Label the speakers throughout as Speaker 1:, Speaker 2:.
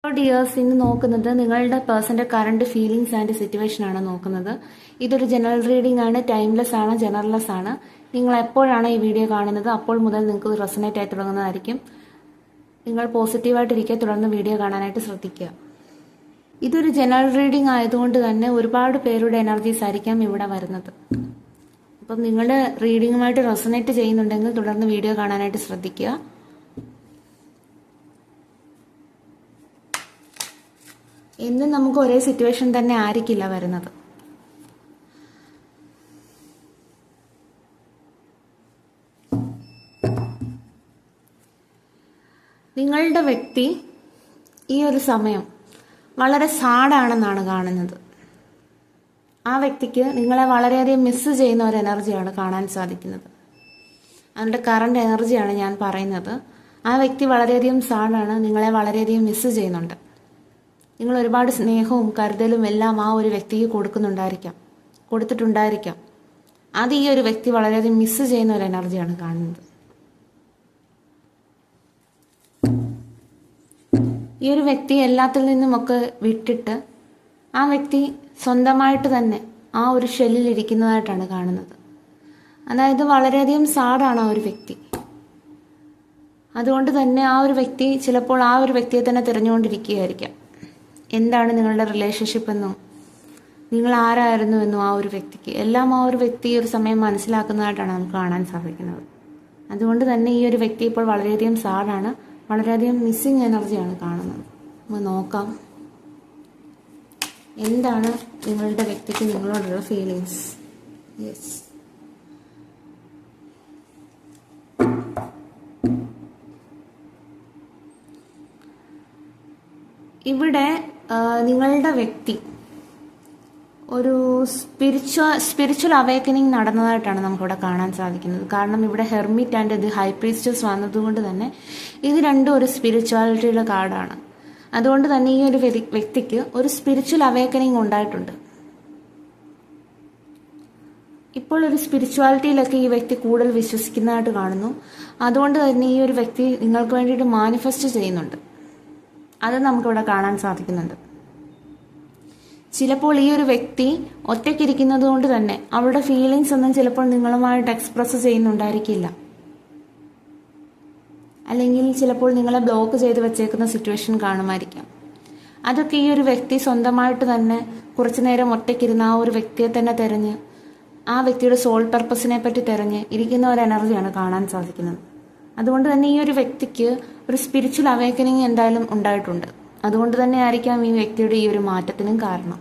Speaker 1: Dears ഇന്ന് നോക്കുന്നത് നിങ്ങളുടെ പേഴ്സന്റെ കറണ്ട് ഫീലിംഗ്സ് ആൻഡ് സിറ്റുവേഷൻ ആണ് നോക്കുന്നത്. ഇതൊരു ജനറൽ റീഡിംഗ് ആണ്, ടൈംലെസ് ആണ്, ജനറൽലെസ് ആണ്. നിങ്ങൾ എപ്പോഴാണ് ഈ വീഡിയോ കാണുന്നത് അപ്പോൾ മുതൽ നിങ്ങൾക്ക് റെസൊനേറ്റ് ആയി തുടങ്ങുന്നതായിരിക്കും. നിങ്ങൾ പോസിറ്റീവായിട്ടിരിക്കുക, തുടർന്ന് വീഡിയോ കാണാനായിട്ട് ശ്രദ്ധിക്കുക. ഇതൊരു ജനറൽ റീഡിംഗ് ആയതുകൊണ്ട് തന്നെ ഒരുപാട് പേരുടെ എനർജീസ് ആയിരിക്കാം ഇവിടെ വരുന്നത്. അപ്പം നിങ്ങളുടെ റീഡിങ്ങുമായിട്ട് റെസൊനേറ്റ് ചെയ്യുന്നുണ്ടെങ്കിൽ തുടർന്ന് വീഡിയോ കാണാനായിട്ട് ശ്രദ്ധിക്കുക. എന്നും നമുക്ക് ഒരേ സിറ്റുവേഷൻ തന്നെ ആയിരിക്കില്ല വരുന്നത്. നിങ്ങളുടെ വ്യക്തി ഈ ഒരു സമയം വളരെ സാഡാണെന്നാണ് കാണുന്നത്. ആ വ്യക്തിക്ക് നിങ്ങളെ വളരെയധികം മിസ് ചെയ്യുന്ന ഒരു എനർജിയാണ് കാണാൻ സാധിക്കുന്നത്. അവരുടെ കറണ്ട് എനർജിയാണ് ഞാൻ പറയുന്നത്. ആ വ്യക്തി വളരെയധികം സാഡാണ്, നിങ്ങളെ വളരെയധികം മിസ് ചെയ്യുന്നുണ്ട്. നിങ്ങൾ ഒരുപാട് സ്നേഹവും കരുതലും എല്ലാം ആ ഒരു വ്യക്തിക്ക് കൊടുത്തിട്ടുണ്ടായിരിക്കാം. അത് ഈ ഒരു വ്യക്തി വളരെയധികം മിസ് ചെയ്യുന്ന ഒരു എനർജിയാണ് കാണുന്നത്. ഈ ഒരു വ്യക്തി എല്ലാത്തിൽ നിന്നുമൊക്കെ വിട്ടിട്ട് ആ വ്യക്തി സ്വന്തമായിട്ട് തന്നെ ആ ഒരു ഷെല്ലിൽ ഇരിക്കുന്നതായിട്ടാണ് കാണുന്നത്. അതായത് വളരെയധികം സാഡാണ് ആ ഒരു വ്യക്തി. അതുകൊണ്ട് തന്നെ ആ ഒരു വ്യക്തി ചിലപ്പോൾ ആ ഒരു വ്യക്തിയെ തന്നെ തിരഞ്ഞുകൊണ്ടിരിക്കുകയായിരിക്കാം. എന്താണ് നിങ്ങളുടെ റിലേഷൻഷിപ്പ് എന്നും നിങ്ങൾ ആരായിരുന്നു എന്നും ആ ഒരു വ്യക്തിക്ക് എല്ലാം ആ ഒരു വ്യക്തി ഒരു സമയം മനസ്സിലാക്കുന്നതായിട്ടാണ് നമുക്ക് കാണാൻ സാധിക്കുന്നത്. അതുകൊണ്ട് തന്നെ ഈ ഒരു വ്യക്തി ഇപ്പോൾ വളരെയധികം സാഡാണ്, വളരെയധികം മിസ്സിങ് എനർജിയാണ് കാണുന്നത്. നമുക്ക് നോക്കാം എന്താണ് നിങ്ങളുടെ വ്യക്തിക്ക് നിങ്ങളോടുള്ള ഫീലിങ്സ്. യെസ്, ഇവിടെ നിങ്ങളുടെ വ്യക്തി ഒരു സ്പിരിച്വൽ അവേക്കനിങ് നടന്നതായിട്ടാണ് നമുക്കിവിടെ കാണാൻ സാധിക്കുന്നത്. കാരണം ഇവിടെ ഹെർമിറ്റ് ആൻഡ് ഇത് ഹൈ പ്രീസ്റ്റസ് വന്നതുകൊണ്ട് തന്നെ ഇത് രണ്ടും ഒരു സ്പിരിച്വാലിറ്റിയുടെ കാർഡാണ്. അതുകൊണ്ട് തന്നെ ഈ ഒരു വ്യക്തിക്ക് ഒരു സ്പിരിച്വൽ അവേക്കനിങ് ഉണ്ടായിട്ടുണ്ട്. ഇപ്പോൾ ഒരു സ്പിരിച്വാലിറ്റിയിലൊക്കെ ഈ വ്യക്തി കൂടുതൽ വിശ്വസിക്കുന്നതായിട്ട് കാണുന്നു. അതുകൊണ്ട് തന്നെ ഈ ഒരു വ്യക്തി നിങ്ങൾക്ക് വേണ്ടിയിട്ട് മാനിഫെസ്റ്റ് ചെയ്യുന്നുണ്ട്. അത് നമുക്കിവിടെ കാണാൻ സാധിക്കുന്നുണ്ട്. ചിലപ്പോൾ ഈ ഒരു വ്യക്തി ഒറ്റയ്ക്കിരിക്കുന്നത് കൊണ്ട് തന്നെ അവരുടെ ഫീലിങ്സ് ഒന്നും ചിലപ്പോൾ നിങ്ങളുമായിട്ട് എക്സ്പ്രസ് ചെയ്യുന്നുണ്ടായിരിക്കില്ല. അല്ലെങ്കിൽ ചിലപ്പോൾ നിങ്ങളെ ബ്ലോക്ക് ചെയ്ത് വെച്ചേക്കുന്ന സിറ്റുവേഷൻ കാണുമായിരിക്കാം. അതൊക്കെ ഈ ഒരു വ്യക്തി സ്വന്തമായിട്ട് തന്നെ കുറച്ചു നേരം ഒറ്റയ്ക്കിരുന്ന് ആ ഒരു വ്യക്തിയെ തന്നെ തിരഞ്ഞ് ആ വ്യക്തിയുടെ സോൾ പർപ്പസിനെ പറ്റി തിരഞ്ഞ് ഇരിക്കുന്ന ഒരു എനർജിയാണ് കാണാൻ സാധിക്കുന്നത്. അതുകൊണ്ട് തന്നെ ഈ ഒരു വ്യക്തിക്ക് ഒരു സ്പിരിച്വൽ അവേക്കനിങ് എന്തായാലും ഉണ്ടായിട്ടുണ്ട്. അതുകൊണ്ട് തന്നെ ആയിരിക്കാം ഈ വ്യക്തിയുടെ ഈ ഒരു മാറ്റത്തിനും കാരണം.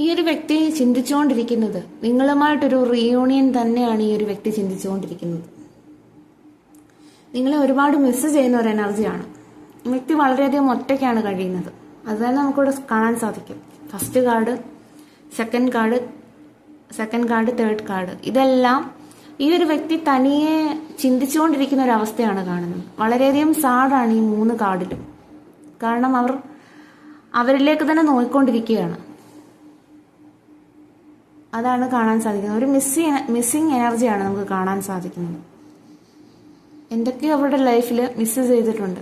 Speaker 1: ഈ ഒരു വ്യക്തി ചിന്തിച്ചുകൊണ്ടിരിക്കുന്നത് നിങ്ങളുമായിട്ടൊരു റീയൂണിയൻ തന്നെയാണ്. ഈ ഒരു വ്യക്തി ചിന്തിച്ചുകൊണ്ടിരിക്കുന്നത് നിങ്ങളെ ഒരുപാട് മിസ് ചെയ്യുന്ന ഒരു എനർജിയാണ്. വ്യക്തി വളരെയധികം ഒറ്റയ്ക്കാണ് കഴിയുന്നത്. അതുതന്നെ നമുക്കിവിടെ കാണാൻ സാധിക്കും. First card, second card, third card, ഇതെല്ലാം ഈ ഒരു വ്യക്തി തനിയെ ചിന്തിച്ചുകൊണ്ടിരിക്കുന്ന ഒരു അവസ്ഥയാണ് കാണുന്നത്. വളരെയധികം സാഡാണ് ഈ 3 കാർഡിലും. കാരണം അവരിലേക്ക് തന്നെ നോക്കിക്കൊണ്ടിരിക്കുകയാണ്. അതാണ് കാണാൻ സാധിക്കുന്നത്. ഒരു മിസ്സിങ് എനർജിയാണ് നമുക്ക് കാണാൻ സാധിക്കുന്നത്. എന്തൊക്കെയോ അവരുടെ ലൈഫിൽ മിസ് ചെയ്തിട്ടുണ്ട്,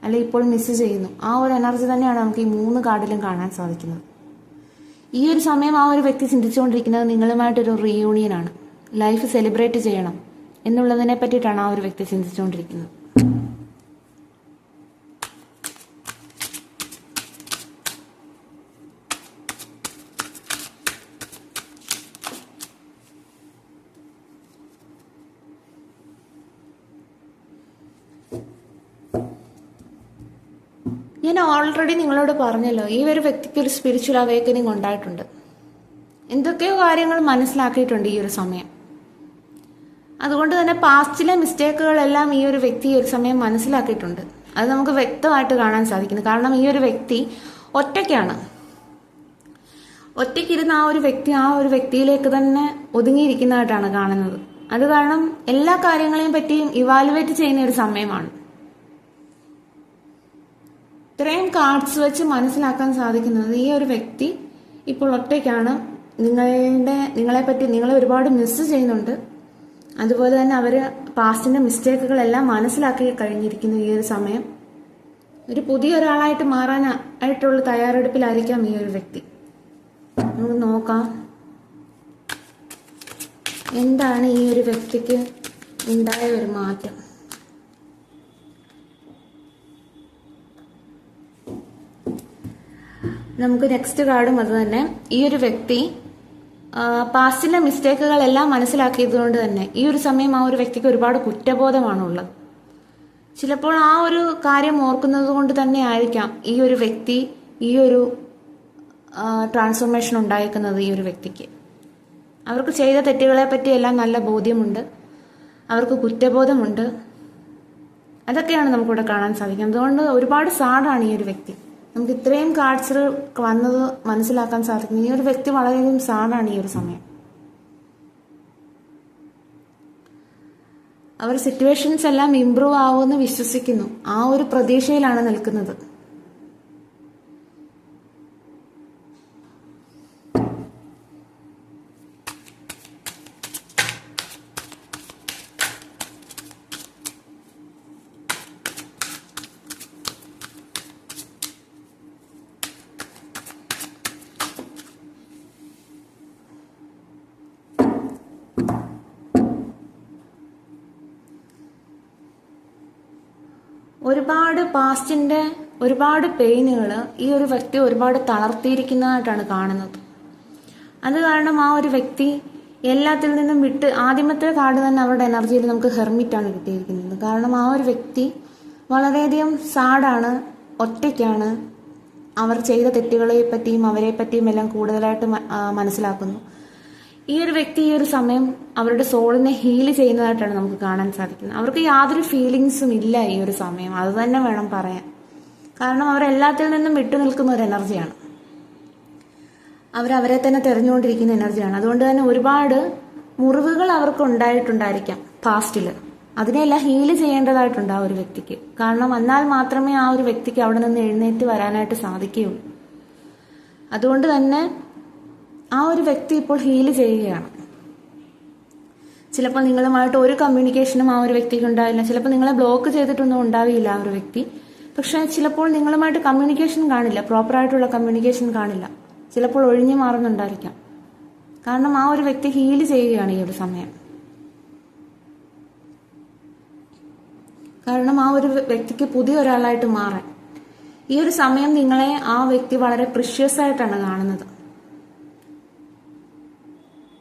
Speaker 1: അല്ലെ ഇപ്പോൾ മിസ് ചെയ്യുന്നു. ആ ഒരു എനർജി തന്നെയാണ് നമുക്ക് ഈ 3 കാർഡിലും കാണാൻ സാധിക്കുന്നത്. ഈ ഒരു സമയം ആ ഒരു വ്യക്തി ചിന്തിച്ചുകൊണ്ടിരിക്കുന്നത് നിങ്ങളുമായിട്ടൊരു റീയൂണിയൻ ആണ്. ലൈഫ് സെലിബ്രേറ്റ് ചെയ്യണം എന്നുള്ളതിനെ പറ്റിയിട്ടാണ് ആ ഒരു വ്യക്തി ചിന്തിച്ചുകൊണ്ടിരിക്കുന്നത്. ഞാൻ ഓൾറെഡി നിങ്ങളോട് പറഞ്ഞല്ലോ, ഈ ഒരു വ്യക്തിക്ക് ഒരു സ്പിരിച്വൽ അവേക്കനിങ് ഉണ്ടായിട്ടുണ്ട്. എന്തൊക്കെയോ കാര്യങ്ങൾ മനസ്സിലാക്കിയിട്ടുണ്ട് ഈ ഒരു സമയം. അതുകൊണ്ട് തന്നെ പാസ്റ്റിലെ മിസ്റ്റേക്കുകളെല്ലാം ഈ ഒരു വ്യക്തി ഈ ഒരു സമയം മനസ്സിലാക്കിയിട്ടുണ്ട്. അത് നമുക്ക് വ്യക്തമായിട്ട് കാണാൻ സാധിക്കുന്നു. കാരണം ഈ ഒരു വ്യക്തി ഒറ്റയ്ക്കാണ്. ഒറ്റയ്ക്കിരുന്ന് ആ ഒരു വ്യക്തിയിലേക്ക് തന്നെ ഒതുങ്ങിയിരിക്കുന്നതായിട്ടാണ് കാണുന്നത്. അത് കാരണം എല്ലാ കാര്യങ്ങളെയും പറ്റിയും ഇവാലുവേറ്റ് ചെയ്യുന്ന ഒരു സമയമാണ്. ഇത്രയും കാർഡ്സ് വെച്ച് മനസ്സിലാക്കാൻ സാധിക്കുന്നത് ഈ ഒരു വ്യക്തി ഇപ്പോൾ ഒറ്റയ്ക്കാണ്. നിങ്ങളെ ഒരുപാട് മിസ് ചെയ്യുന്നുണ്ട്. അതുപോലെ തന്നെ അവർ പാസ്റ്റിന്റെ മിസ്റ്റേക്കുകളെല്ലാം മനസ്സിലാക്കി കഴിഞ്ഞിരിക്കുന്നു. ഈ ഒരു സമയം ഒരു പുതിയ ഒരാളായിട്ട് മാറാനായിട്ടുള്ള തയ്യാറെടുപ്പിലായിരിക്കാം ഈ ഒരു വ്യക്തി. നമുക്ക് നോക്കാം എന്താണ് ഈ ഒരു വ്യക്തിക്ക് ഉണ്ടായ ഒരു മാറ്റം. നമുക്ക് നെക്സ്റ്റ് കാർഡും അത് തന്നെ. ഈ ഒരു വ്യക്തി പാസ്റ്റിലെ മിസ്റ്റേക്കുകളെല്ലാം മനസ്സിലാക്കിയതുകൊണ്ട് തന്നെ ഈ ഒരു സമയം ആ ഒരു വ്യക്തിക്ക് ഒരുപാട് കുറ്റബോധമാണുള്ളത്. ചിലപ്പോൾ ആ ഒരു കാര്യം ഓർക്കുന്നത് കൊണ്ട് തന്നെ ആയിരിക്കാം ഈ ഒരു വ്യക്തി ഈ ഒരു ട്രാൻസ്ഫോർമേഷൻ ഉണ്ടായിരിക്കുന്നത്. ഈ ഒരു വ്യക്തിക്ക് അവർക്ക് ചെയ്ത തെറ്റുകളെ പറ്റിയെല്ലാം നല്ല ബോധ്യമുണ്ട്, അവർക്ക് കുറ്റബോധമുണ്ട്. അതൊക്കെയാണ് നമുക്കിവിടെ കാണാൻ സാധിക്കുന്നത്. അതുകൊണ്ട് ഒരുപാട് സാഡാണ് ഈ ഒരു വ്യക്തി. നമുക്ക് ഇത്രയും കാർഡ്സ് വന്നത് മനസ്സിലാക്കാൻ സാധിക്കുന്നു. ഈ ഒരു വ്യക്തി വളരെയധികം സാഡാണ് ഈ ഒരു സമയം. അവർ സിറ്റുവേഷൻസ് എല്ലാം ഇംപ്രൂവ് ആവുമെന്ന് വിശ്വസിക്കുന്നു. ആ ഒരു പ്രതീക്ഷയിലാണ് നിൽക്കുന്നത്. ഒരുപാട് പാസ്റ്റിന്റെ ഒരുപാട് പെയിനുകൾ ഈ ഒരു വ്യക്തി ഒരുപാട് തളർത്തിയിരിക്കുന്നതായിട്ടാണ് കാണുന്നത്. അത് കാരണം ആ ഒരു വ്യക്തി എല്ലാത്തിൽ നിന്നും വിട്ട്, ആദ്യമത്തെ കാർഡ് തന്നെ അവരുടെ എനർജിയിൽ നമുക്ക് ഹെർമിറ്റാണ് കിട്ടിയിരിക്കുന്നത്. കാരണം ആ ഒരു വ്യക്തി വളരെയധികം സാഡാണ്, ഒറ്റയ്ക്കാണ്. അവർ ചെയ്ത തെറ്റുകളെ പറ്റിയും അവരെ പറ്റിയും എല്ലാം കൂടുതലായിട്ട് മനസ്സിലാക്കുന്നു. ഈ ഒരു വ്യക്തി ഈ ഒരു സമയം അവരുടെ സോളിനെ ഹീൽ ചെയ്യുന്നതായിട്ടാണ് നമുക്ക് കാണാൻ സാധിക്കുന്നത്. അവർക്ക് യാതൊരു ഫീലിങ്സും ഇല്ല ഈ ഒരു സമയം, അത് തന്നെ വേണം പറയാൻ. കാരണം അവരെല്ലാത്തിൽ നിന്നും വിട്ടു നിൽക്കുന്ന ഒരു എനർജിയാണ്, അവരെ തന്നെ തെരഞ്ഞുകൊണ്ടിരിക്കുന്ന എനർജിയാണ്. അതുകൊണ്ട് തന്നെ ഒരുപാട് മുറിവുകൾ അവർക്ക് ഉണ്ടായിട്ടുണ്ടായിരിക്കാം പാസ്റ്റിൽ. അതിനെല്ലാം ഹീൽ ചെയ്യേണ്ടതായിട്ടുണ്ട് ആ ഒരു വ്യക്തിക്ക്. കാരണം എന്നാൽ മാത്രമേ ആ ഒരു വ്യക്തിക്ക് അവിടെ നിന്ന് എഴുന്നേറ്റ് വരാനായിട്ട് സാധിക്കുകയുള്ളൂ. അതുകൊണ്ട് തന്നെ ആ ഒരു വ്യക്തി ഇപ്പോൾ ഹീൽ ചെയ്യുകയാണ്. ചിലപ്പോൾ നിങ്ങളുമായിട്ട് ഒരു കമ്മ്യൂണിക്കേഷനും ആ ഒരു വ്യക്തിക്ക് ഉണ്ടാവില്ല. ചിലപ്പോൾ നിങ്ങളെ ബ്ലോക്ക് ചെയ്തിട്ടൊന്നും ഉണ്ടാവില്ല ആ ഒരു വ്യക്തി. പക്ഷെ ചിലപ്പോൾ നിങ്ങളുമായിട്ട് കമ്മ്യൂണിക്കേഷൻ കാണില്ല, പ്രോപ്പറായിട്ടുള്ള കമ്മ്യൂണിക്കേഷൻ കാണില്ല. ചിലപ്പോൾ ഒഴിഞ്ഞു മാറുന്നുണ്ടായിരിക്കാം. കാരണം ആ ഒരു വ്യക്തി ഹീൽ ചെയ്യുകയാണ് ഈ ഒരു സമയം. കാരണം ആ ഒരു വ്യക്തിക്ക് പുതിയ ഒരാളായിട്ട് മാറാൻ ഈ ഒരു സമയം നിങ്ങളെ ആ വ്യക്തി വളരെ പ്രിഷ്യസ് ആയിട്ടാണ് കാണുന്നത്.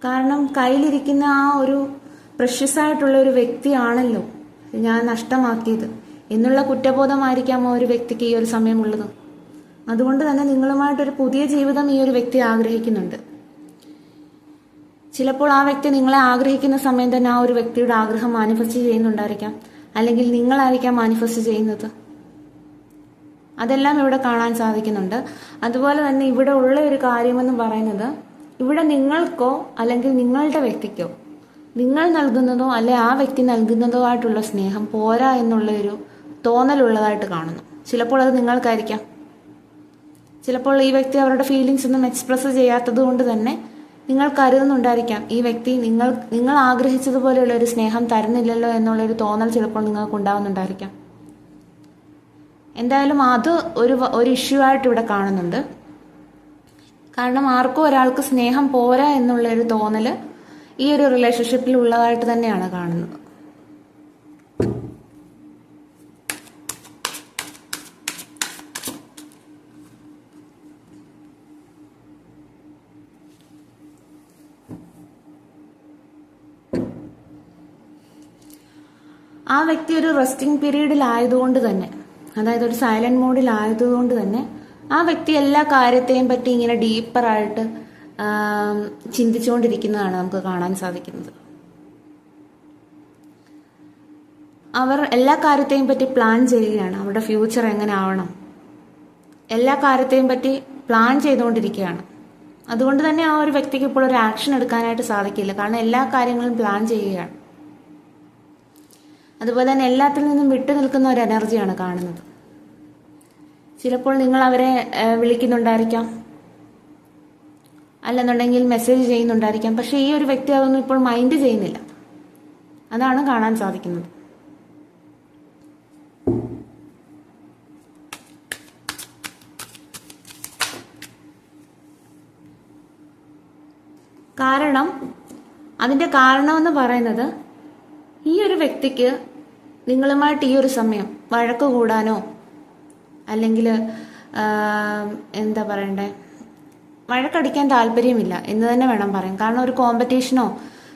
Speaker 1: കാരണം കയ്യിലിരിക്കുന്ന ആ ഒരു പ്രഷ്യസ് ആയിട്ടുള്ള ഒരു വ്യക്തിയാണല്ലോ ഞാൻ നഷ്ടമാക്കിയത് എന്നുള്ള കുറ്റബോധമായിരിക്കാം ആ ഒരു വ്യക്തിക്ക് ഈ ഒരു സമയമുള്ളത്. അതുകൊണ്ട് തന്നെ നിങ്ങളുമായിട്ടൊരു പുതിയ ജീവിതം ഈ ഒരു വ്യക്തി ആഗ്രഹിക്കുന്നുണ്ട്. ചിലപ്പോൾ ആ വ്യക്തി നിങ്ങളെ ആഗ്രഹിക്കുന്ന സമയം തന്നെ ആ ഒരു വ്യക്തിയുടെ ആഗ്രഹം മാനിഫെസ്റ്റ് ചെയ്യുന്നുണ്ടായിരിക്കാം, അല്ലെങ്കിൽ നിങ്ങളായിരിക്കാം മാനിഫെസ്റ്റ് ചെയ്യുന്നത്. അതെല്ലാം ഇവിടെ കാണാൻ സാധിക്കുന്നുണ്ട്. അതുപോലെ തന്നെ ഇവിടെ ഉള്ള ഒരു കാര്യമെന്ന് പറയുന്നത്, ഇവിടെ നിങ്ങൾക്കോ അല്ലെങ്കിൽ നിങ്ങളുടെ വ്യക്തിക്കോ നിങ്ങൾ നൽകുന്നതോ അല്ലെ ആ വ്യക്തി നൽകുന്നതോ ആയിട്ടുള്ള സ്നേഹം പോരാ എന്നുള്ളൊരു തോന്നലുള്ളതായിട്ട് കാണുന്നു. ചിലപ്പോൾ അത് നിങ്ങൾക്കായിരിക്കാം. ചിലപ്പോൾ ഈ വ്യക്തി അവരുടെ ഫീലിങ്സ് ഒന്നും എക്സ്പ്രസ് ചെയ്യാത്തത് കൊണ്ട് തന്നെ നിങ്ങൾ കരുതുന്നുണ്ടായിരിക്കാം ഈ വ്യക്തി നിങ്ങൾ ആഗ്രഹിച്ചതുപോലെയുള്ള ഒരു സ്നേഹം തരുന്നില്ലല്ലോ എന്നുള്ളൊരു തോന്നൽ ചിലപ്പോൾ നിങ്ങൾക്ക് ഉണ്ടാവുന്നുണ്ടായിരിക്കാം. എന്തായാലും അത് ഒരു ഇഷ്യൂ ആയിട്ട് ഇവിടെ കാണുന്നുണ്ട്. കാരണം ആർക്കും ഒരാൾക്ക് സ്നേഹം പോരാ എന്നുള്ള ഒരു തോന്നല് ഈ ഒരു റിലേഷൻഷിപ്പിൽ ഉള്ളതായിട്ട് തന്നെയാണ് കാണുന്നത്. ആ വ്യക്തി ഒരു റെസ്റ്റിംഗ് പീരീഡിലായതുകൊണ്ട് തന്നെ, അതായത് ഒരു സൈലന്റ് മോഡിലായതുകൊണ്ട് തന്നെ ആ വ്യക്തി എല്ലാ കാര്യത്തെയും പറ്റി ഇങ്ങനെ ഡീപ്പറായിട്ട് ചിന്തിച്ചുകൊണ്ടിരിക്കുന്നതാണ് നമുക്ക് കാണാൻ സാധിക്കുന്നത്. അവർ എല്ലാ കാര്യത്തെയും പറ്റി പ്ലാൻ ചെയ്യുകയാണ്. അവരുടെ ഫ്യൂച്ചർ എങ്ങനെ ആവണം, എല്ലാ കാര്യത്തെയും പറ്റി പ്ലാൻ ചെയ്തുകൊണ്ടിരിക്കുകയാണ്. അതുകൊണ്ട് തന്നെ ആ ഒരു വ്യക്തിക്ക് ഇപ്പോൾ ഒരു ആക്ഷൻ എടുക്കാനായിട്ട് സാധിക്കില്ല. കാരണം എല്ലാ കാര്യങ്ങളും പ്ലാൻ ചെയ്യുകയാണ്. അതുപോലെ തന്നെ എല്ലാത്തിൽ നിന്നും വിട്ടു നിൽക്കുന്ന ഒരു എനർജിയാണ് കാണുന്നത്. ചിലപ്പോൾ നിങ്ങൾ അവരെ വിളിക്കുന്നുണ്ടായിരിക്കാം, അല്ലെന്നുണ്ടെങ്കിൽ മെസ്സേജ് ചെയ്യുന്നുണ്ടായിരിക്കാം. പക്ഷെ ഈ ഒരു വ്യക്തി അതൊന്നും ഇപ്പോൾ മൈൻഡ് ചെയ്യുന്നില്ല. അതാണ് കാണാൻ സാധിക്കുന്നത്. അതിന്റെ കാരണമെന്ന് പറയുന്നത്, ഈ ഒരു വ്യക്തിക്ക് നിങ്ങളുമായിട്ട് ഈ ഒരു സമയം വഴക്ക് കൂടാനോ അല്ലെങ്കിൽ എന്താ പറയണ്ടേ, വഴക്കടിക്കാൻ താല്പര്യമില്ല എന്ന് തന്നെ വേണം പറയാൻ. കാരണം ഒരു കോമ്പറ്റീഷനോ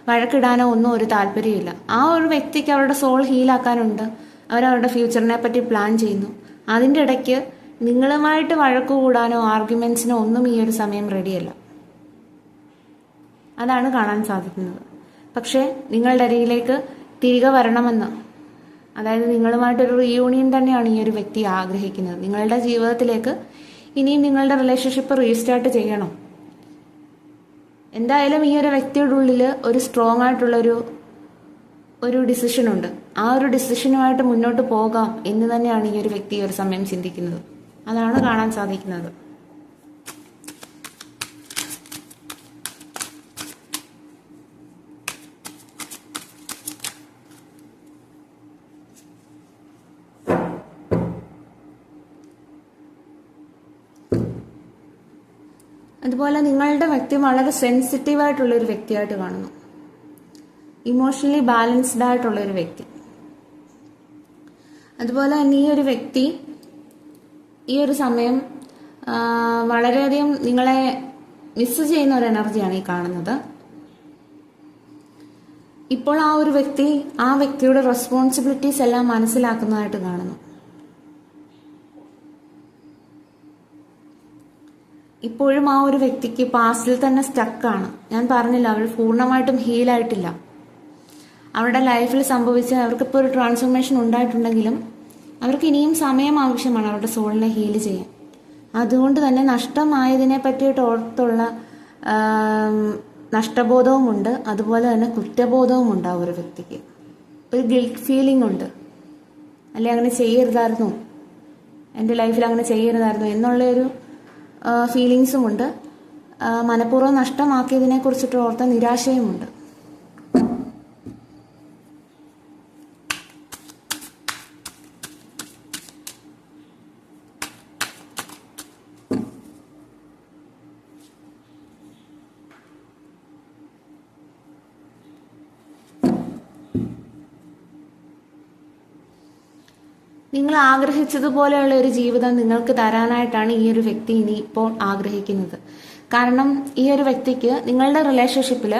Speaker 1: വഴക്കിടാനോ ഒന്നും ഒരു താല്പര്യമില്ല. ആ ഒരു വ്യക്തിക്ക് അവരുടെ സോൾ ഹീലാക്കാനുണ്ട്. അവരവരുടെ ഫ്യൂച്ചറിനെ പറ്റി പ്ലാൻ ചെയ്യുന്നു. അതിൻ്റെ ഇടയ്ക്ക് നിങ്ങളുമായിട്ട് വഴക്ക് കൂടാനോ ആർഗ്യുമെന്റ്സിനോ ഒന്നും ഈ ഒരു സമയം റെഡിയല്ല. അതാണ് കാണാൻ സാധിക്കുന്നത്. പക്ഷേ നിങ്ങളുടെ അരികിലേക്ക് തിരികെ വരണമെന്ന്, അതായത് നിങ്ങളുമായിട്ടൊരു റീയൂണിയൻ തന്നെയാണ് ഈ ഒരു വ്യക്തി ആഗ്രഹിക്കുന്നത്. നിങ്ങളുടെ ജീവിതത്തിലേക്ക് ഇനിയും നിങ്ങളുടെ റിലേഷൻഷിപ്പ് റീസ്റ്റാർട്ട് ചെയ്യണം. എന്തായാലും ഈ ഒരു വ്യക്തിയുടെ ഉള്ളിൽ ഒരു സ്ട്രോങ് ആയിട്ടുള്ളൊരു ഡിസിഷൻ ഉണ്ട്. ആ ഒരു ഡിസിഷനുമായിട്ട് മുന്നോട്ട് പോകാം എന്ന് തന്നെയാണ് ഈ ഒരു വ്യക്തി ഒരു സമയം ചിന്തിക്കുന്നത്. അതാണ് കാണാൻ സാധിക്കുന്നത്. അതുപോലെ നിങ്ങളുടെ വ്യക്തി വളരെ സെൻസിറ്റീവ് ആയിട്ടുള്ള ഒരു വ്യക്തിയായിട്ട് കാണുന്നു. ഇമോഷണലി ബാലൻസ്ഡ് ആയിട്ടുള്ള ഒരു വ്യക്തി. അതുപോലെ തന്നെ ഈ ഒരു വ്യക്തി ഈ ഒരു സമയം വളരെയധികം നിങ്ങളെ മിസ് ചെയ്യുന്ന ഒരു എനർജിയാണ് ഈ കാണുന്നത്. ഇപ്പോൾ ആ ഒരു വ്യക്തി ആ വ്യക്തിയുടെ റെസ്പോൺസിബിലിറ്റീസ് എല്ലാം മനസ്സിലാക്കുന്നതായിട്ട് കാണുന്നു. ഇപ്പോഴും ആ ഒരു വ്യക്തിക്ക് പാസ്റ്റിൽ തന്നെ സ്റ്റക്കാണ്. ഞാൻ പറഞ്ഞില്ല, അവർ പൂർണ്ണമായിട്ടും ഹീലായിട്ടില്ല. അവരുടെ ലൈഫിൽ സംഭവിച്ച അവർക്കിപ്പോൾ ഒരു ട്രാൻസ്ഫോർമേഷൻ ഉണ്ടായിട്ടുണ്ടെങ്കിലും അവർക്ക് ഇനിയും സമയം ആവശ്യമാണ് അവരുടെ സോളിനെ ഹീൽ ചെയ്യാൻ. അതുകൊണ്ട് തന്നെ നഷ്ടമായതിനെ പറ്റിയിട്ട് ഓർത്തുള്ള നഷ്ടബോധവുമുണ്ട്. അതുപോലെ തന്നെ കുറ്റബോധവും ഉണ്ട് ആ ഒരു വ്യക്തിക്ക്. ഒരു ഗിൽറ്റ് ഫീലിംഗ് ഉണ്ട്. അല്ലെ അങ്ങനെ ചെയ്യരുതായിരുന്നു, എൻ്റെ ലൈഫിൽ അങ്ങനെ ചെയ്യരുതായിരുന്നു എന്നുള്ളൊരു ഫീലിങ്സുമുണ്ട്. മനഃപൂർവ്വം നഷ്ടമാക്കിയതിനെ കുറിച്ചിട്ട് ഓർത്ത നിരാശയുമുണ്ട്. നിങ്ങൾ ആഗ്രഹിച്ചതുപോലെയുള്ള ഒരു ജീവിതം നിങ്ങൾക്ക് തരാനായിട്ടാണ് ഈ ഒരു വ്യക്തി ഇനി ഇപ്പോൾ ആഗ്രഹിക്കുന്നത്. കാരണം ഈ ഒരു വ്യക്തിക്ക് നിങ്ങളുടെ റിലേഷൻഷിപ്പിൽ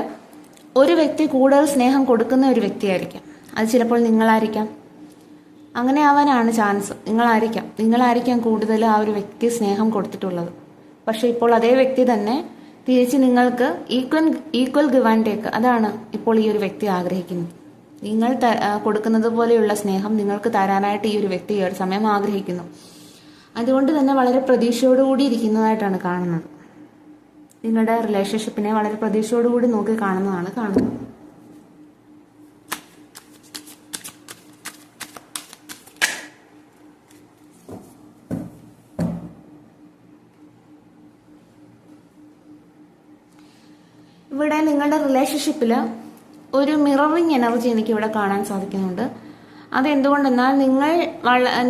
Speaker 1: ഒരു വ്യക്തി കൂടുതൽ സ്നേഹം കൊടുക്കുന്ന ഒരു വ്യക്തിയായിരിക്കാം. അത് ചിലപ്പോൾ നിങ്ങളായിരിക്കാം. അങ്ങനെ ആവാനാണ് ചാൻസ്. നിങ്ങളായിരിക്കാം കൂടുതൽ ആ ഒരു വ്യക്തി സ്നേഹം കൊടുത്തിട്ടുള്ളത്. പക്ഷെ ഇപ്പോൾ അതേ വ്യക്തി തന്നെ തിരിച്ച് നിങ്ങൾക്ക് ഈക്വൽ ഗിവ് ആൻഡ് ടേക്ക്, അതാണ് ഇപ്പോൾ ഈ ഒരു വ്യക്തി ആഗ്രഹിക്കുന്നത്. നിങ്ങൾ കൊടുക്കുന്നത് പോലെയുള്ള സ്നേഹം നിങ്ങൾക്ക് തരാനായിട്ട് ഈ ഒരു വ്യക്തി ഈ ഒരു സമയം ആഗ്രഹിക്കുന്നു. അതുകൊണ്ട് തന്നെ വളരെ പ്രതീക്ഷയോടുകൂടി ഇരിക്കുന്നതായിട്ടാണ് കാണുന്നത്. നിങ്ങളുടെ റിലേഷൻഷിപ്പിനെ വളരെ പ്രതീക്ഷയോടുകൂടി നോക്കി കാണുന്നതാണ് കാണുന്നത്. ഇവിടെ നിങ്ങളുടെ റിലേഷൻഷിപ്പിൽ ഒരു മിററിങ് എനർജി എനിക്ക് ഇവിടെ കാണാൻ സാധിക്കുന്നുണ്ട്. അതെന്തുകൊണ്ടെന്നാൽ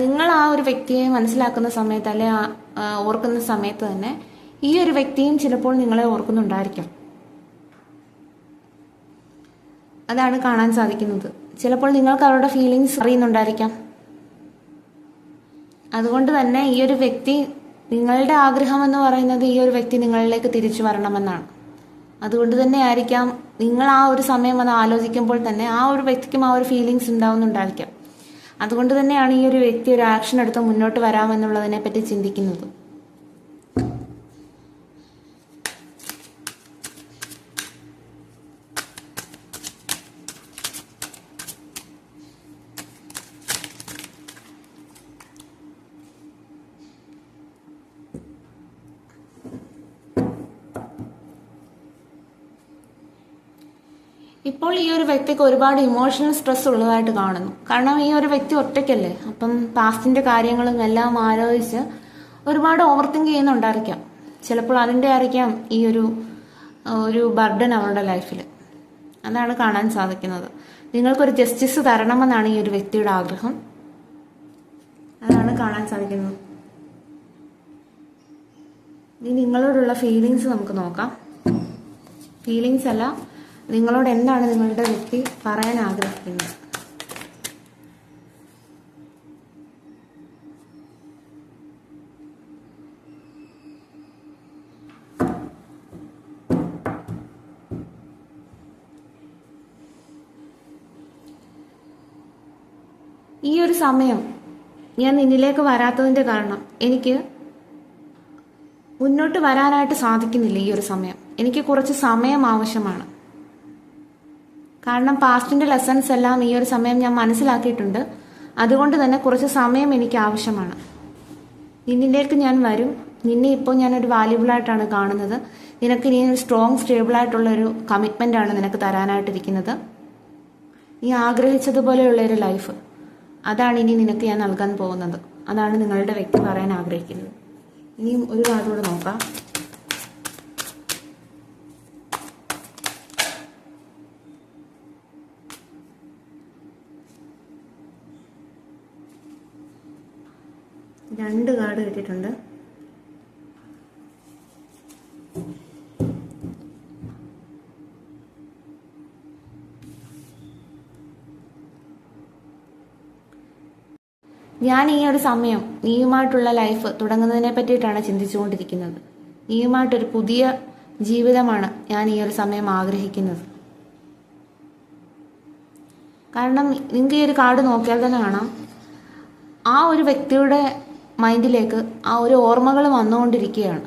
Speaker 1: നിങ്ങൾ ആ ഒരു വ്യക്തിയെ മനസ്സിലാക്കുന്ന സമയത്ത്, അല്ലെ ഓർക്കുന്ന സമയത്ത് തന്നെ ഈ ഒരു വ്യക്തിയും ചിലപ്പോൾ നിങ്ങളെ ഓർക്കുന്നുണ്ടായിരിക്കാം. അതാണ് കാണാൻ സാധിക്കുന്നത്. ചിലപ്പോൾ നിങ്ങൾക്ക് അവരുടെ ഫീലിങ്സ് അറിയുന്നുണ്ടായിരിക്കാം. അതുകൊണ്ട് തന്നെ ഈ ഒരു വ്യക്തി, നിങ്ങളുടെ ആഗ്രഹം എന്ന് പറയുന്നത് ഈ ഒരു വ്യക്തി നിങ്ങളിലേക്ക് തിരിച്ചു വരണമെന്നാണ്. അതുകൊണ്ട് തന്നെ ആയിരിക്കാം നിങ്ങൾ ആ ഒരു സമയം അത് ആലോചിക്കുമ്പോൾ തന്നെ ആ ഒരു വ്യക്തിക്കും ആ ഒരു ഫീലിങ്സ് ഉണ്ടാവുന്നുണ്ടായിരിക്കാം. അതുകൊണ്ട് തന്നെയാണ് ഈ ഒരു വ്യക്തി ഒരു ആക്ഷൻ എടുത്ത് മുന്നോട്ട് വരാമെന്നുള്ളതിനെ പറ്റി ചിന്തിക്കുന്നത്. ഇപ്പോൾ ഈ ഒരു വ്യക്തിക്ക് ഒരുപാട് ഇമോഷണൽ സ്ട്രെസ് ഉള്ളതായിട്ട് കാണുന്നു. കാരണം ഈ ഒരു വ്യക്തി ഒറ്റയ്ക്കല്ലേ. അപ്പം പാസ്റ്റിന്റെ കാര്യങ്ങളും എല്ലാം ആലോചിച്ച് ഒരുപാട് ഓവർ തിങ്ക് ചെയ്യുന്നുണ്ടായിരിക്കാം. ചിലപ്പോൾ അതിൻ്റെ ആയിരിക്കാം ഈ ഒരു ബർഡൻ അവരുടെ ലൈഫിൽ. അതാണ് കാണാൻ സാധിക്കുന്നത്. നിങ്ങൾക്കൊരു ജസ്റ്റിസ് തരണമെന്നാണ് ഈ ഒരു വ്യക്തിയുടെ ആഗ്രഹം. അതാണ് കാണാൻ സാധിക്കുന്നത്. ഇനി നിങ്ങളോടുള്ള ഫീലിങ്സ് നമുക്ക് നോക്കാം. ഫീലിങ്സ് അല്ല, നിങ്ങളോട് എന്താണ് നിങ്ങളുടെ വ്യക്തി പറയാൻ ആഗ്രഹിക്കുന്നത്. ഈ ഒരു സമയം ഞാൻ നിന്നിലേക്ക് വരാത്തതിൻ്റെ കാരണം എനിക്ക് മുന്നോട്ട് വരാനായിട്ട് സാധിക്കുന്നില്ല. ഈ ഒരു സമയം എനിക്ക് കുറച്ച് സമയം ആവശ്യമാണ്. കാരണം പാസ്റ്റിൻ്റെ ലെസൺസ് എല്ലാം ഈ ഒരു സമയം ഞാൻ മനസ്സിലാക്കിയിട്ടുണ്ട്. അതുകൊണ്ട് തന്നെ കുറച്ച് സമയം എനിക്ക് ആവശ്യമാണ്. നിന്നിലേക്ക് ഞാൻ വരും. നിന്നെ ഇപ്പോൾ ഞാനൊരു വാല്യുബിളായിട്ടാണ് കാണുന്നത്. നിനക്ക് ഇനി ഒരു സ്ട്രോങ് സ്റ്റേബിളായിട്ടുള്ളൊരു കമ്മിറ്റ്മെൻ്റ് ആണ് നിനക്ക് തരാനായിട്ടിരിക്കുന്നത്. നീ ആഗ്രഹിച്ചതുപോലെയുള്ളൊരു ലൈഫ്, അതാണ് ഇനി നിനക്ക് ഞാൻ നൽകാൻ പോകുന്നത്. അതാണ് നിങ്ങളുടെ വ്യക്തി പറയാൻ ആഗ്രഹിക്കുന്നത്. ഇനിയും ഒരു കാർഡ് കൂടെ നോക്കാം. രണ്ട് കാർഡ് കിട്ടിയിട്ടുണ്ട്. ഞാൻ ഈ ഒരു സമയം നീയുമായിട്ടുള്ള ലൈഫ് തുടങ്ങുന്നതിനെ പറ്റിയിട്ടാണ് ചിന്തിച്ചുകൊണ്ടിരിക്കുന്നത്. നീയുമായിട്ടൊരു പുതിയ ജീവിതമാണ് ഞാൻ ഈ ഒരു സമയം ആഗ്രഹിക്കുന്നത്. കാരണം നിങ്ങൾക്ക് ഈ ഒരു കാർഡ് നോക്കിയാൽ തന്നെ കാണാം, ആ ഒരു വ്യക്തിയുടെ മൈൻഡിലേക്ക് ആ ഒരു ഓർമ്മകൾ വന്നുകൊണ്ടിരിക്കുകയാണ്.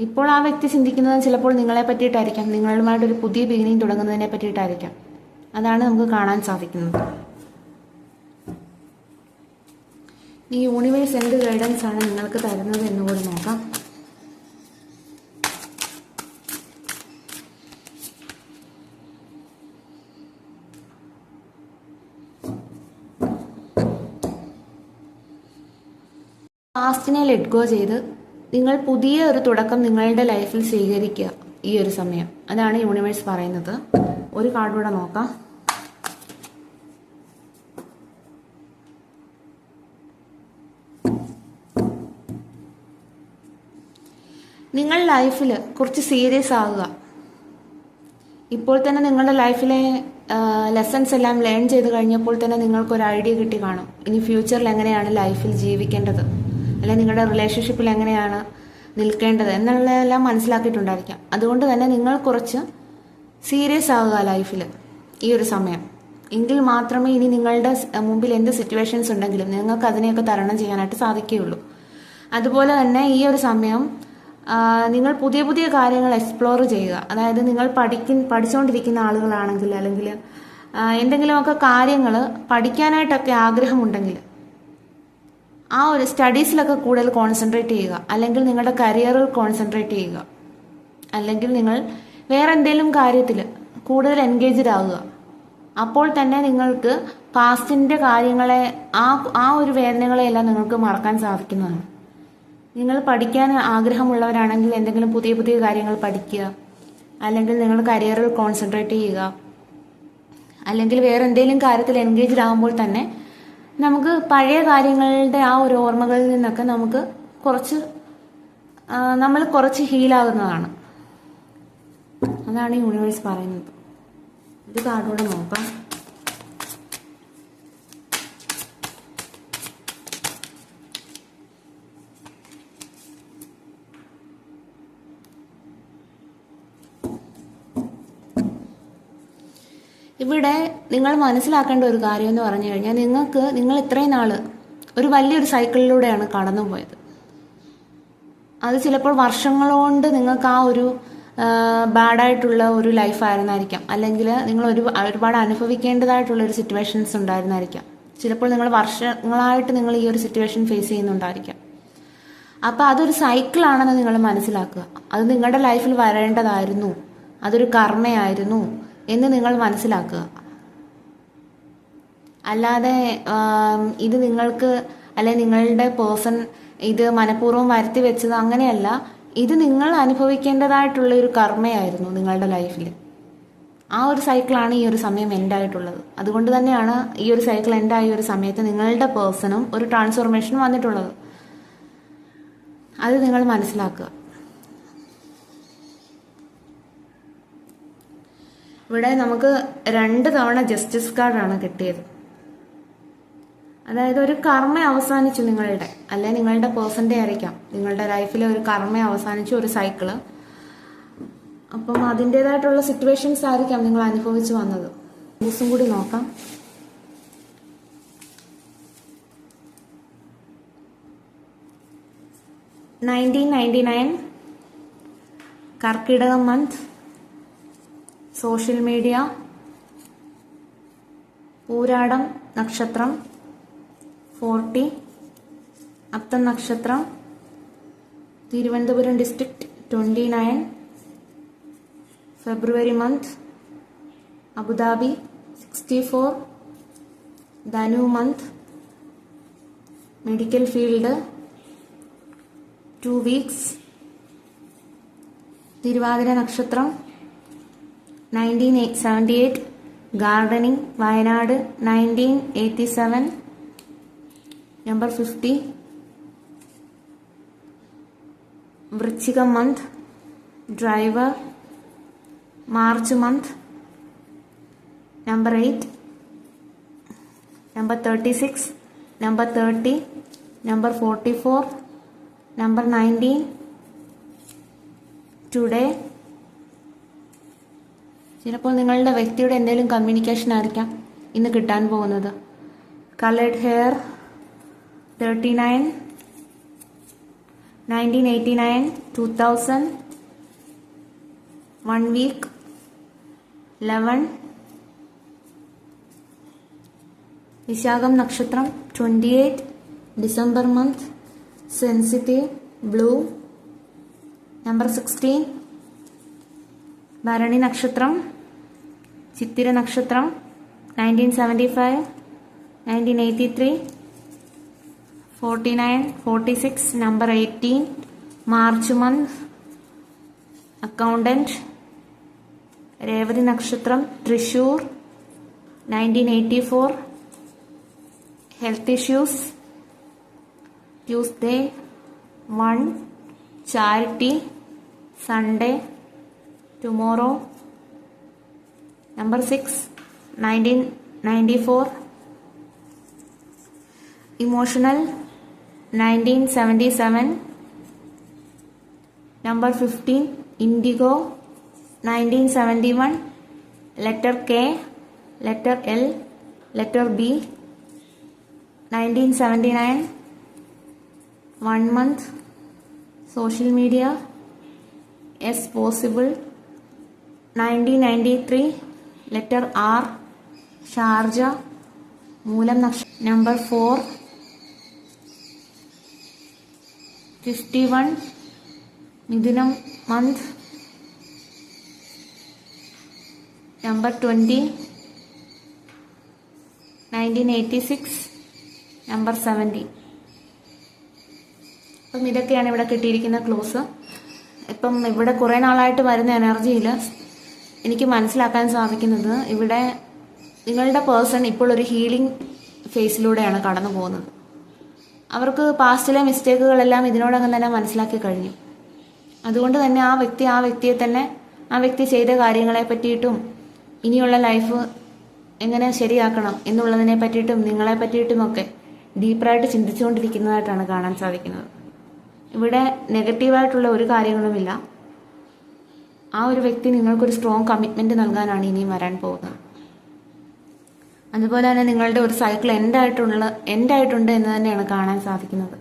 Speaker 1: ഇപ്പോൾ ആ വ്യക്തി ചിന്തിക്കുന്നത് ചിലപ്പോൾ നിങ്ങളെ പറ്റിയിട്ടായിരിക്കാം, നിങ്ങളുമായിട്ടൊരു പുതിയ ബിഗിനിങ് തുടങ്ങുന്നതിനെ പറ്റിയിട്ടായിരിക്കാം. അതാണ് നമുക്ക് കാണാൻ സാധിക്കുന്നത്. ഈ യൂണിവേഴ്സ് എന്ത് ഗൈഡൻസ് ആണ് നിങ്ങൾക്ക് തരുന്നത് എന്നുകൂടി നോക്കാം. പാസ്റ്റിനെ ലെറ്റ് ഗോ ചെയ്ത് നിങ്ങൾ പുതിയ ഒരു തുടക്കം നിങ്ങളുടെ ലൈഫിൽ സ്വീകരിക്കുക ഈ ഒരു സമയം. അതാണ് യൂണിവേഴ്സ് പറയുന്നത്. ഒരു കാർഡ് കൂടെ നോക്കാം. നിങ്ങൾ ലൈഫിൽ കുറച്ച് സീരിയസ് ആവുക. ഇപ്പോൾ തന്നെ നിങ്ങളുടെ ലൈഫിലെ ലെസൺസ് എല്ലാം ലേൺ ചെയ്ത് കഴിഞ്ഞപ്പോൾ തന്നെ നിങ്ങൾക്കൊരു ഐഡിയ കിട്ടി കാണും. ഇനി ഫ്യൂച്ചറിൽ എങ്ങനെയാണ് ലൈഫിൽ ജീവിക്കേണ്ടത്, അല്ലെങ്കിൽ നിങ്ങളുടെ റിലേഷൻഷിപ്പിൽ എങ്ങനെയാണ് നിൽക്കേണ്ടത് എന്നുള്ളതെല്ലാം മനസ്സിലാക്കിയിട്ടുണ്ടായിരിക്കാം. അതുകൊണ്ട് തന്നെ നിങ്ങൾ കുറച്ച് സീരിയസ് ആവുക ലൈഫിൽ ഈ ഒരു സമയം. എങ്കിൽ മാത്രമേ ഇനി നിങ്ങളുടെ മുമ്പിൽ എന്ത് സിറ്റുവേഷൻസ് ഉണ്ടെങ്കിലും നിങ്ങൾക്ക് അതിനെയൊക്കെ തരണം ചെയ്യാനായിട്ട് സാധിക്കുകയുള്ളൂ. അതുപോലെ തന്നെ ഈ ഒരു സമയം നിങ്ങൾ പുതിയ പുതിയ കാര്യങ്ങൾ എക്സ്പ്ലോർ ചെയ്യുക. അതായത് നിങ്ങൾ പഠിച്ചുകൊണ്ടിരിക്കുന്ന ആളുകളാണെങ്കിൽ, അല്ലെങ്കിൽ എന്തെങ്കിലുമൊക്കെ കാര്യങ്ങൾ പഠിക്കാനായിട്ടൊക്കെ ആഗ്രഹമുണ്ടെങ്കിൽ ആ ഒരു സ്റ്റഡീസിലൊക്കെ കൂടുതൽ കോൺസെൻട്രേറ്റ് ചെയ്യുക. അല്ലെങ്കിൽ നിങ്ങളുടെ കരിയറിൽ കോൺസെൻട്രേറ്റ് ചെയ്യുക. അല്ലെങ്കിൽ നിങ്ങൾ വേറെ എന്തെങ്കിലും കാര്യത്തിൽ കൂടുതൽ എൻഗേജ്ഡ് ആവുക. അപ്പോൾ തന്നെ നിങ്ങൾക്ക് പാസ്റ്റിൻ്റെ കാര്യങ്ങളെ, ആ ഒരു വേദനകളെയെല്ലാം നിങ്ങൾക്ക് മറക്കാൻ സാധിക്കുന്നതാണ്. നിങ്ങൾ പഠിക്കാൻ ആഗ്രഹമുള്ളവരാണെങ്കിൽ എന്തെങ്കിലും പുതിയ പുതിയ കാര്യങ്ങൾ പഠിക്കുക. അല്ലെങ്കിൽ നിങ്ങൾ കരിയറിൽ കോൺസെൻട്രേറ്റ് ചെയ്യുക. അല്ലെങ്കിൽ വേറെ എന്തെങ്കിലും കാര്യത്തിൽ എൻഗേജ്ഡ് ആകുമ്പോൾ തന്നെ നമുക്ക് പഴയ കാര്യങ്ങളുടെ ആ ഒരു ഓർമ്മകളിൽ നിന്നൊക്കെ നമുക്ക് നമ്മൾ കുറച്ച് ഹീലാകുന്നതാണ്. അതാണ് യൂണിവേഴ്സ് പറയുന്നത്. ഒരു കാർഡ് കൂടെ നോക്കാം. ഇവിടെ നിങ്ങൾ മനസ്സിലാക്കേണ്ട ഒരു കാര്യം എന്ന് പറഞ്ഞു കഴിഞ്ഞാൽ, നിങ്ങൾ ഇത്രയും നാള് ഒരു വലിയൊരു സൈക്കിളിലൂടെയാണ് കടന്നുപോയത്. അത് ചിലപ്പോൾ വർഷങ്ങളോണ്ട് നിങ്ങൾക്ക് ആ ഒരു ബാഡായിട്ടുള്ള ഒരു ലൈഫായിരുന്നായിരിക്കാം. അല്ലെങ്കിൽ നിങ്ങൾ ഒരുപാട് അനുഭവിക്കേണ്ടതായിട്ടുള്ള ഒരു സിറ്റുവേഷൻസ് ഉണ്ടായിരുന്നായിരിക്കാം. ചിലപ്പോൾ നിങ്ങൾ വർഷങ്ങളായിട്ട് നിങ്ങൾ ഈ ഒരു സിറ്റുവേഷൻ ഫേസ് ചെയ്യുന്നുണ്ടായിരിക്കാം. അപ്പോൾ അതൊരു സൈക്കിളാണെന്ന് നിങ്ങൾ മനസ്സിലാക്കുക. അത് നിങ്ങളുടെ ലൈഫിൽ വരേണ്ടതായിരുന്നു, അതൊരു കർമ്മയായിരുന്നു എന്ന് നിങ്ങൾ മനസ്സിലാക്കുക. അല്ലാതെ ഇത് നിങ്ങൾക്ക്, അല്ലെങ്കിൽ നിങ്ങളുടെ പേഴ്സൺ ഇത് മനഃപൂർവ്വം വരുത്തി വെച്ചത്, അങ്ങനെയല്ല. ഇത് നിങ്ങൾ അനുഭവിക്കേണ്ടതായിട്ടുള്ള ഒരു കർമ്മയായിരുന്നു നിങ്ങളുടെ ലൈഫിൽ. ആ ഒരു സൈക്കിളാണ് ഈ ഒരു സമയം എൻഡായിട്ടുള്ളത്. അതുകൊണ്ട് തന്നെയാണ് ഈ ഒരു സൈക്കിൾ എൻഡായ ഒരു സമയത്ത് നിങ്ങളുടെ പേഴ്സണും ഒരു ട്രാൻസ്ഫോർമേഷൻ വന്നിട്ടുള്ളത്. അത് നിങ്ങൾ മനസ്സിലാക്കുക. ഇവിടെ നമുക്ക് 2 തവണ ജസ്റ്റിസ് കാർഡാണ് കിട്ടിയത്. അതായത് ഒരു കർമ്മ അവസാനിച്ചു നിങ്ങളുടെ, അല്ലെ നിങ്ങളുടെ പേഴ്സന്റെ ആയിരിക്കാം. നിങ്ങളുടെ ലൈഫിലെ ഒരു കർമ്മ അവസാനിച്ചു, ഒരു സൈക്കിള്. അപ്പം അതിൻ്റെതായിട്ടുള്ള സിറ്റുവേഷൻസ് ആയിരിക്കാം നിങ്ങൾ അനുഭവിച്ചു വന്നത്. ദിവസം കൂടി നോക്കാം. $1999 കർക്കിടകം മന്ത്, സോഷ്യൽ മീഡിയ, പൂരാടം നക്ഷത്രം 40, അത്തം നക്ഷത്രം, Thiruvananthapuram district 29, February month, Abu Dhabi 64, Dhanu month, medical field 2 weeks, Thiruvathira നക്ഷത്രം 1978, gardening Wayanad 1987, number 50, Vrischikam month, driver, March month, number 8, number 36, number 30, number 44, number 19, today. ചിലപ്പോൾ നിങ്ങളുടെ വ്യക്തിയുടെ എന്തെങ്കിലും കമ്മ്യൂണിക്കേഷൻ ആയിരിക്കാം ഇന്ന് കിട്ടാൻ പോകുന്നത്. കളേർഡ് ഹെയർ 39, 1989, 2000, 1 വീക്ക്, 11, വിശാഖം നക്ഷത്രം 28, December month, sensitive blue, number 16, Bharani നക്ഷത്രം, ചിത്തിര നക്ഷത്രം 1975, 1983, 49, 46, number 18, March month, accountant, Revathi നക്ഷത്രം, Thrissur 1984, health issues, Tuesday 1, charity, Sunday, tomorrow, number 6, 1994, emotional 1977, number 15, indigo 1971, letter K, letter L, letter B 1979, 1 month, social media, as possible 1993, letter R, Sharjah, Moolam നക്ഷത്രം, number 4, 51, Mithunam month, number 20, 1986, number 70. അപ്പം ഇതൊക്കെയാണ് ഇവിടെ കിട്ടിയിരിക്കുന്ന close. ഇപ്പം ഇവിടെ കുറേ നാളായിട്ട് വരുന്ന എനർജിയിൽ എനിക്ക് മനസ്സിലാക്കാൻ സാധിക്കുന്നത്, ഇവിടെ നിങ്ങളുടെ പേഴ്സൺ ഇപ്പോൾ ഒരു ഹീലിംഗ് ഫേസിലൂടെയാണ് കടന്നു പോകുന്നത്. അവർക്ക് പാസ്റ്റിലെ മിസ്റ്റേക്കുകളെല്ലാം ഇതിനോടകം തന്നെ മനസ്സിലാക്കി കഴിഞ്ഞു. അതുകൊണ്ട് തന്നെ ആ വ്യക്തിയെ തന്നെ ആ വ്യക്തി ചെയ്ത കാര്യങ്ങളെ പറ്റിയിട്ടും ഇനിയുള്ള ലൈഫ് എങ്ങനെ ശരിയാക്കണം എന്നുള്ളതിനെ പറ്റിയിട്ടും നിങ്ങളെ പറ്റിയിട്ടുമൊക്കെ ഡീപ്പറായിട്ട് ചിന്തിച്ചുകൊണ്ടിരിക്കുന്നതായിട്ടാണ് കാണാൻ സാധിക്കുന്നത്. ഇവിടെ നെഗറ്റീവായിട്ടുള്ള ഒരു കാര്യങ്ങളുമില്ല. ആ ഒരു വ്യക്തി നിങ്ങൾക്കൊരു സ്ട്രോങ് കമ്മിറ്റ്മെൻറ്റ് നൽകാനാണ് ഇനിയും വരാൻ പോകുന്നത്. അതുപോലെ തന്നെ നിങ്ങളുടെ ഒരു സൈക്കിൾ എൻഡായിട്ടുണ്ട് എന്ന് തന്നെയാണ് കാണാൻ സാധിക്കുന്നത്.